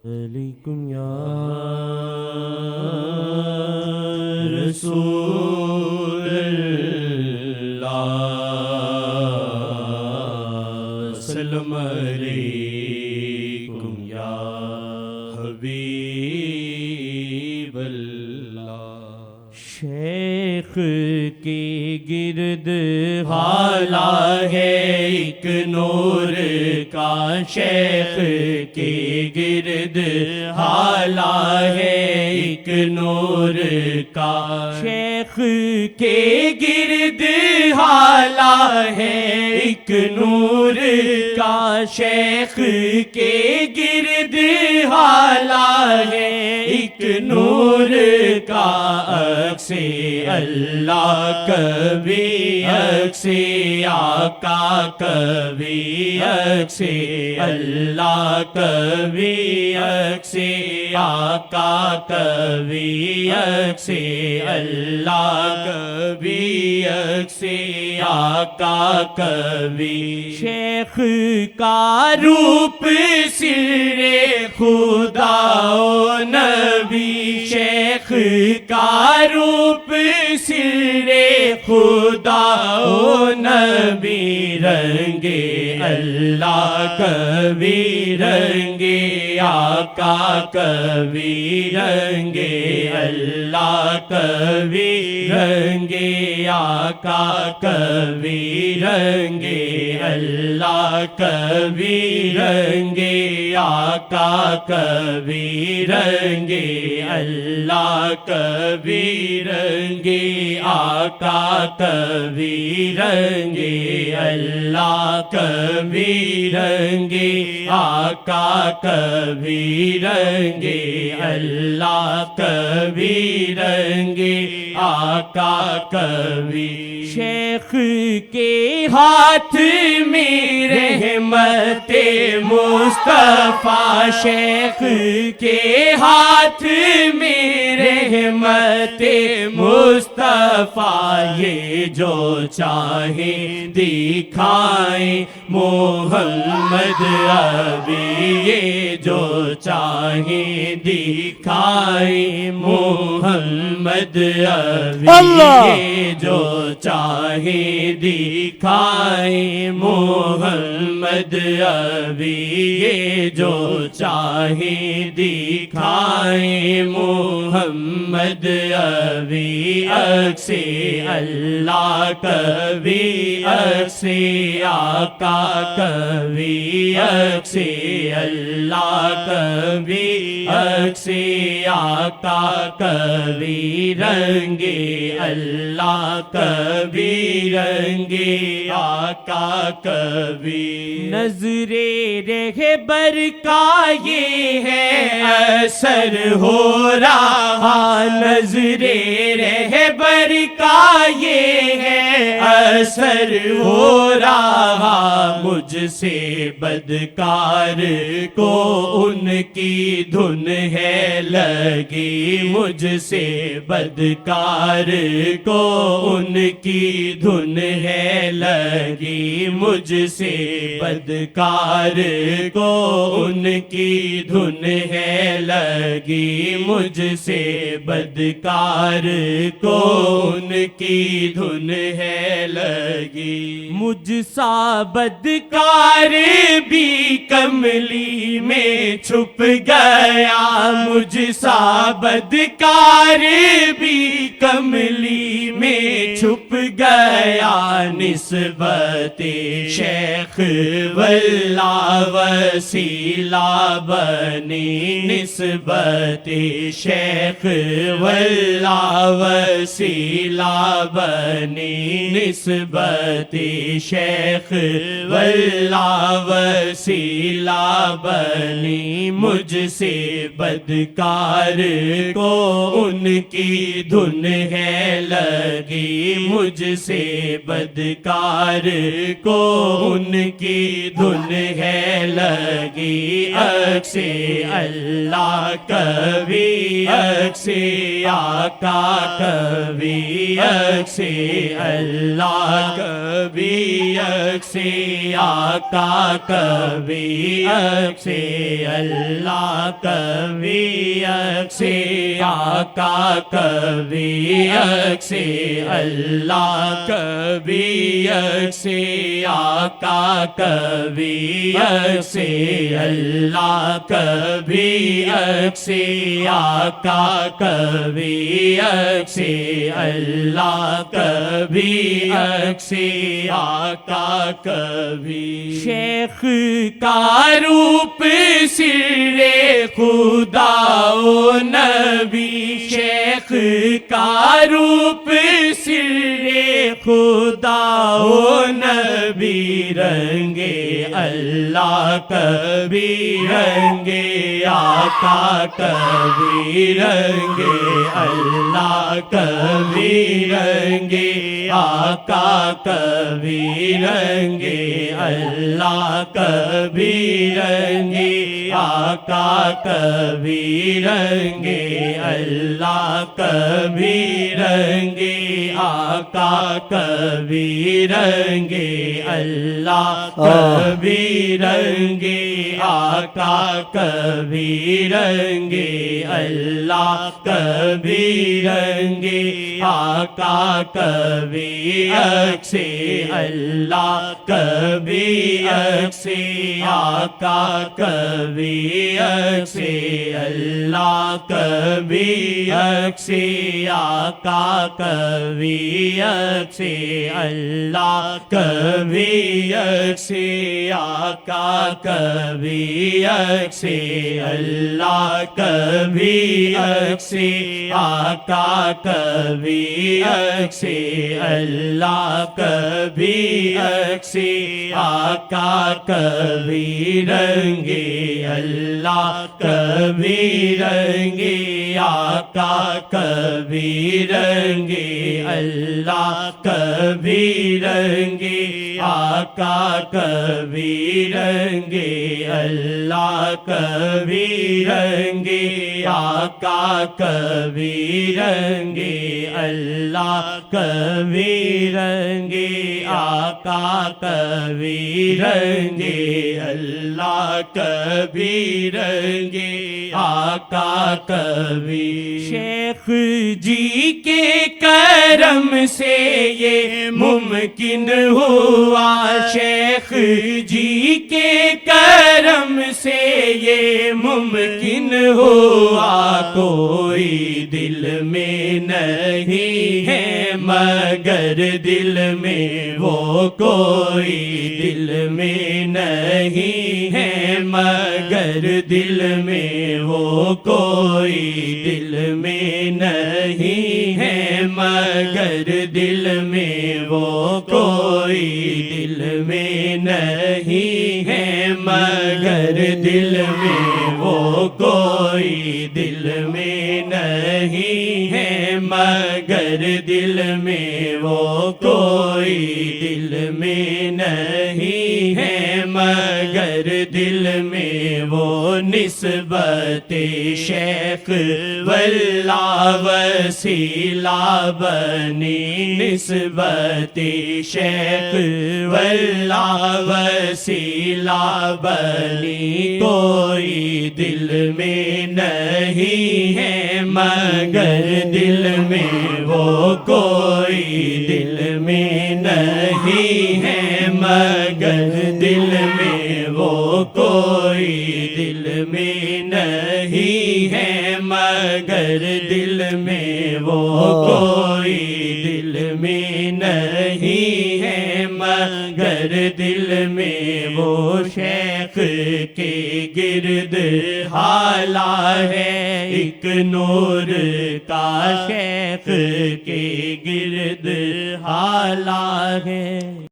علیکم یا رسول اللہ، سلام علیکم یا حبیب اللہ۔ شیخ کے گرد حالہ ہے ایک نور کا، شیخ کے گرد حالہ ہے ایک نور کا، شیخ کے گرد حالہ ہے ایک نور کا، شیخ کے گرد حالہ ہے ایک نور کا، عکس اللہ کبھی عکس آقا کبھی عکس اللہ کبھی عکس آقا کبھی عکس اللہ کبھی عکس آقا کبھی، شیخ کا روپ سر خدا و نبی، شیخ کا روپ سر خدا و نبی، رنگ اللہ کبھی رنگ آقا کبھی رنگ اللہ کبھی رنگ آقا کبھی رنگ اللہ کبھی رنگ آقا کبھی رنگ اللہ کبھی رنگ آقا کبھی رنگ اللہ کبھی رنگ آقا کبھی رنگ اللہ کبھی رنگ آقا کبھی، شیخ کے ہاتھ میں رحمت مصطفیٰ، شیخ کے ہاتھ میں رحمت مصطفیٰ، یہ جو چاہیں دکھائیں محمد ابھی، یہ جو چاہیں دکھائیں محمد ابھی، یہ جو چاہیں دکھائیں محمد ابھی، یہ جو چاہیں دکھائیں محمد ابھی، عکس اللہ کبھی عکس آقا کبھی عکس اللہ کبھی عکس آقا کبھی رنگ اللہ کبھی رنگ آقا کبھی، نظر رہبر کا یہ ہے اثر ہو رہا، نظر رہبر کا یہ ہے اثر ہو رہا، مجھ سے بدکار کو ان کی دھن ہے لگی، مجھ سے بدکار کو ان کی دھن ہے لگی، مجھ سے بدکار کو ان کی دھن ہے لگی، مجھ سے بدکار کو ان کی دھن ہے لگی، مجھ سا بدکار بھی کملی میں چھپ گیا، مجھ سا بدکار بھی کملی میں چھپ گیا، نسبت شیخ واللہ وسیلہ بنی، نسبت شیخ واللہ وسیلہ بنی، نسبت شیخ واللہ وسیلہ بنی، مجھ سے بدکار کو ان کی دھن ہے لگی، مجھ سے بدکار کو ان کی دھن ہے لگی، عکس اللہ کبھی عکس آقا کبھی عکس اللہ کبھی عکس آقا کبھی عکس اللہ کبھی سے آقا کبھی سے اللہ کبھی سے آقا کبھی سے اللہ کبھی سے آقا کبھی سے اللہ کبھی سے آقا کبھی شیخ کا روپ سر خدا و نبی شیخ کا روپ سر خدا و نبی رنگے اللہ کبھی رنگے آقا کبھی رنگے اللہ کبھی رنگے آقا کبھی رنگے اللہ کبھی رنگے آقا کبھی رنگے اللہ کبھی رنگے آقا کبھی رنگے اللہ کبھی رنگے آقا کبھی رنگے اللہ کبھی رنگے آقا کبھی سے اللہ کبھی سے آقا کبھی سے اللہ کبھی سے آقا کبھی سے اللہ کبھی سے آقا کبھی سے اللہ کبھی سے آقا کبھی سے اللہ کبھی سے آقا کبھی رنگے اللہ کبھی رنگے آقا کبھی رنگے اللہ کبھی رنگے آقا کبھی رنگے اللہ کبھی رنگے آقا کبھی رنگے اللہ کبھی رنگے آقا کبھی رنگے اللہ کبھی رنگے آقا کبھی شیخ جی کے کرم سے یہ ممکن ہوا شیخ جی کے کرم سے یہ ممکن ہوا کوئی دل میں نہیں ہے مگر دل میں وہ کوئی دل میں نہیں ہے مگر دل میں وہ کوئی دل میں نہیں ہے مگر دل میں وہ کوئی دل میں نہیں ہے مگر دل میں وہ کوئی دل میں نہیں ہے مگر دل میں وہ کوئی دل میں نہیں ہے مگر دل میں وہ نسبت شیخ واللہ وسیلہ بنی نسبت شیخ واللہ وسیلہ بنی کوئی دل میں نہیں ہے مگر دل میں وہ کوئی دل میں نہیں ہے مگر دل میں وہ کوئی دل میں نہیں ہے مگر دل میں وہ کوئی دل میں نہیں ہے مگر دل میں وہ شیخ کے گرد حالہ ہے ایک نور کا شیخ کے گرد حالہ ہے